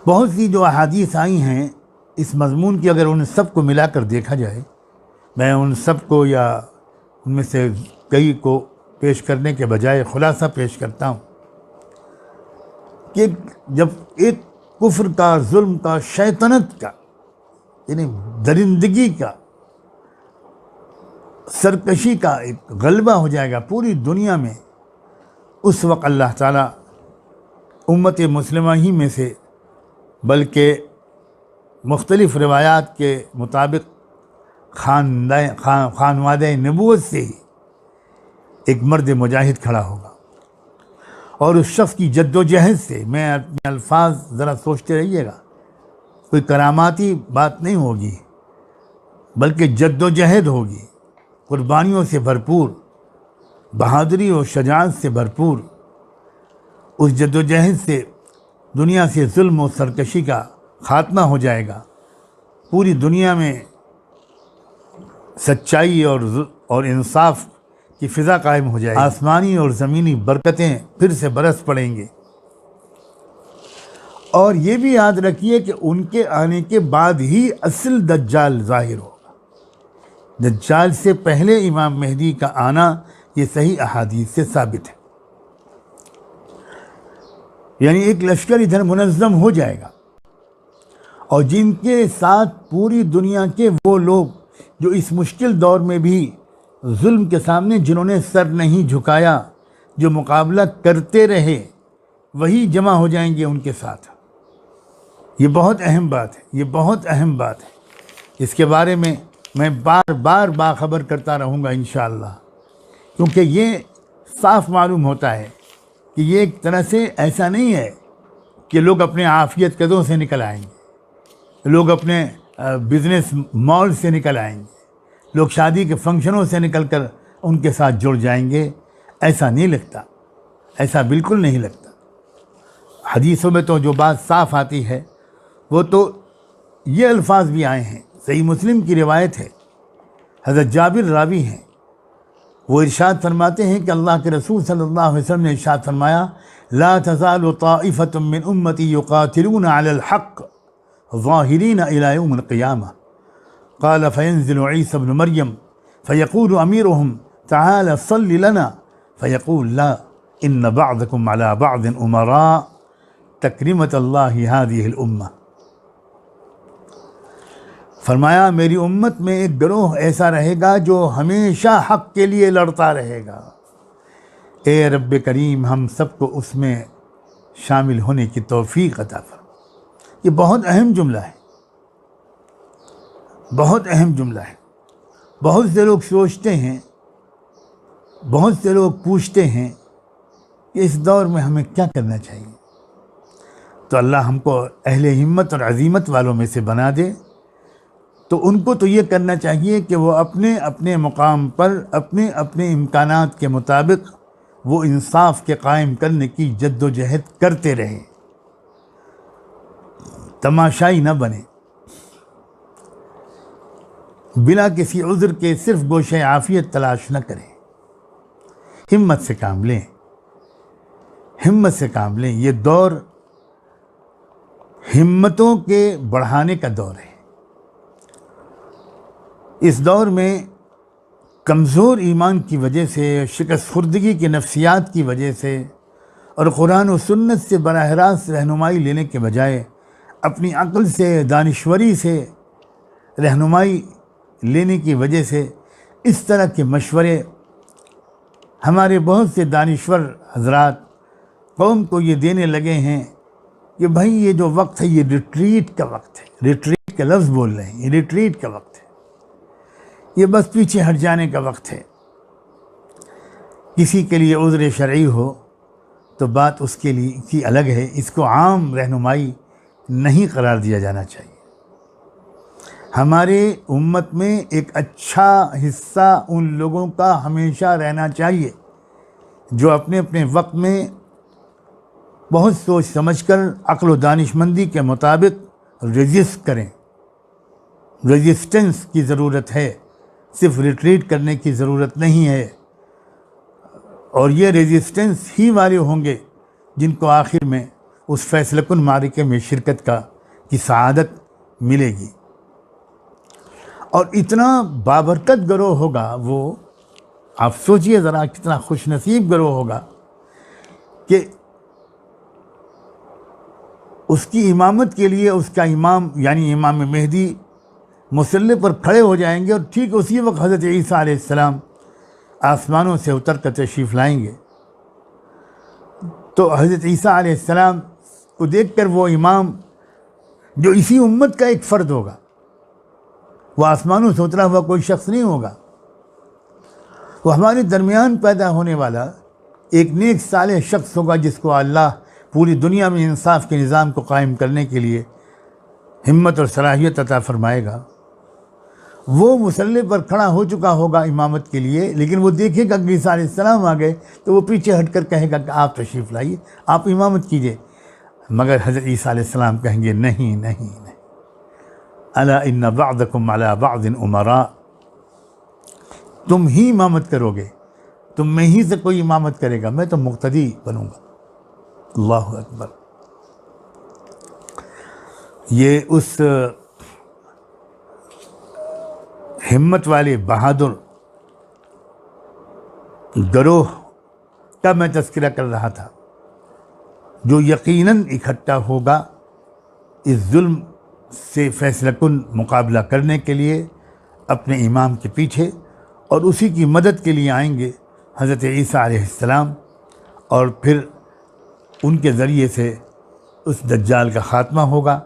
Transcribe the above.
बहुत सी जो अहादीस आई हैं इस मज़मून की, अगर उन सब को मिलाकर देखा जाए, मैं उन सब को या उनमें से कई को पेश करने के बजाय खुलासा पेश करता हूँ कि जब एक कुफ्र का, जुल्म का, शैतानत का, यानी दरिंदगी का, सरकशी का एक गलबा हो जाएगा पूरी दुनिया में, उस वक्त अल्लाह ताला उम्मत मुस्लिमा ही में से, बल्कि मुख्तलिफ़ रिवायात के मुताबिक खानवादे नबूवत से ही एक मर्द मुजाहिद खड़ा होगा, और उस शख्स की जद्दोजहद से, मैं अपने अल्फाज ज़रा सोचते रहिएगा, कोई करामाती बात नहीं होगी बल्कि जद्दोजहद होगी, कुर्बानियों से भरपूर, बहादुरी और शजाअत से भरपूर। उस जद्दोजहद से दुनिया से जुल्म और सरकशी का ख़ात्मा हो जाएगा, पूरी दुनिया में सच्चाई और इंसाफ की फ़िज़ा कायम हो जाएगी, आसमानी और ज़मीनी बरकतें फिर से बरस पड़ेंगे। और ये भी याद रखिए कि उनके आने के बाद ही असल दज्जाल ज़ाहिर होगा। दज्जाल से पहले इमाम मेहदी का आना ये सही अहादीस से साबित है। यानी एक लश्कर इधर मुनज़्ज़म हो जाएगा, और जिनके साथ पूरी दुनिया के वो लोग जो इस मुश्किल दौर में भी जुल्म के सामने जिन्होंने सर नहीं झुकाया, जो मुकाबला करते रहे, वही जमा हो जाएंगे उनके साथ। ये बहुत अहम बात है, ये बहुत अहम बात है। इसके बारे में मैं बार बार बाखबर करता रहूँगा इंशाअल्लाह, क्योंकि ये साफ मालूम होता है कि ये एक तरह से ऐसा नहीं है कि लोग अपने आफियत कदों से निकल आएंगे, लोग अपने बिज़नेस मॉल से निकल आएंगे, लोग शादी के फंक्शनों से निकल कर उनके साथ जुड़ जाएंगे। ऐसा नहीं लगता, ऐसा बिल्कुल नहीं लगता। हदीसों में तो जो बात साफ़ आती है वो तो ये अल्फाज भी आए हैं, सही मुस्लिम की रिवायत है, हज़रत जाबिर रावी हैं, वो इरशाद फरमाते हैं कि अल्लाह के रसूल सल्लल्लाहु अलैहि वसल्लम ने इरशाद फरमाया, ला तज़ालु ताइफ़तुम मिन उम्मती युक़ातिलूना अलल हक़्क़ ज़ाहिरीन इला यौमिल क़ियामह क़ाल फ़यंज़िलु ईसा इब्न मरियम फ़यक़ूलु अमीरुहुम तआला सल्लि लना फ़यक़ूलु ला इन्न बअदकुम अला बअदिन उमरा तकरीमतल्लाहि हाज़िहिल उम्मह। फरमाया मेरी उम्मत में एक गिरोह ऐसा रहेगा जो हमेशा हक़ के लिए लड़ता रहेगा। ए रब्ब करीम हम सबको उसमें शामिल होने की तौफ़ीक़ अता फरमा। ये बहुत अहम जुमला है, बहुत अहम जुमला है। बहुत से लोग सोचते हैं, बहुत से लोग पूछते हैं कि इस दौर में हमें क्या करना चाहिए। तो अल्लाह हमको अहले हिम्मत और अज़ीमत वालों में से बना दे। तो उनको तो ये करना चाहिए कि वो अपने अपने मुकाम पर अपने अपने इम्कानात के मुताबिक वो इंसाफ के कायम करने की जद्दोजहद करते रहें, तमाशाई न बने, बिना किसी उज़्र के सिर्फ गोशे आफ़ियत तलाश न करें, हिम्मत से काम लें, हिम्मत से काम लें। ये दौर हिम्मतों के बढ़ाने का दौर है। इस दौर में कमज़ोर ईमान की वजह से, शिकस्त खुर्दगी के नफ्सियात की वजह से और कुरान और सुन्नत से बराह रास्त रहनुमाई लेने के बजाय अपनी अक्ल से, दानिश्वरी से रहनुमाई लेने की वजह से इस तरह के मशवरे हमारे बहुत से दानिश्वर हजरात कौम को ये देने लगे हैं कि भाई ये जो वक्त है ये रिट्रीट का वक्त है। रिट्रीट का लफ्ज़ बोल रहे हैं, ये रिट्रीट का वक्त है, ये बस पीछे हट जाने का वक्त है। किसी के लिए उज़्र शरई हो तो बात उसके लिए की अलग है, इसको आम रहनुमाई नहीं करार दिया जाना चाहिए। हमारे उम्मत में एक अच्छा हिस्सा उन लोगों का हमेशा रहना चाहिए जो अपने अपने वक्त में बहुत सोच समझकर अक्ल व दानिशमंदी के मुताबिक रेजिस्ट करें। रेजिस्टेंस की ज़रूरत है, सिर्फ रिट्रीट करने की ज़रूरत नहीं है। और ये रेजिस्टेंस ही वाले होंगे जिनको आखिर में उस फैसलकुन मारिके में शिरकत की सआदत मिलेगी। और इतना बाबरकत गिरोह होगा वो, आप सोचिए ज़रा कितना खुशनसीब गिरोह होगा कि उसकी इमामत के लिए उसका इमाम यानी इमाम मेहदी मुसल्ले पर खड़े हो जाएंगे और ठीक उसी वक्त हज़रत ईसा अलैहिस्सलाम आसमानों से उतर कर तशरीफ़ लाएंगे। तो हज़रत ईसा अलैहिस्सलाम को देखकर वो इमाम जो इसी उम्मत का एक फ़र्द होगा, वो आसमानों से उतरा हुआ कोई शख्स नहीं होगा, वो हमारे दरमियान पैदा होने वाला एक नेक सालेह शख्स होगा जिसको अल्लाह पूरी दुनिया में इंसाफ के निज़ाम को कायम करने के लिए हिम्मत और सलाहियत अता फरमाएगा। वो मुसल्ले पर खड़ा हो चुका होगा इमामत के लिए, लेकिन वो देखेगा कि ईसा अलैहिस्सलाम आ गए तो वो पीछे हटकर कहेगा कि आप तशरीफ़ लाइए, आप इमामत कीजिए। मगर हज़रत ईसा अलैहिस्सलाम कहेंगे नहीं नहीं नहीं, अला इन्ना बअदकुम अला बअदिन उमरा, तुम ही इमामत करोगे, तुम में ही से कोई इमामत करेगा, मैं तो मुक्तदी बनूंगा। अल्लाहु अकबर। ये उस हिम्मत वाले बहादुर गिरोह का मैं तज़किरा कर रहा था जो यकीनन इकट्ठा होगा इस जुल्म से फैसलाकुन मुकाबला करने के लिए अपने इमाम के पीछे, और उसी की मदद के लिए आएंगे हज़रत ईसा अलैहिस्सलाम, और फिर उनके ज़रिए से उस दज्जाल का ख़ात्मा होगा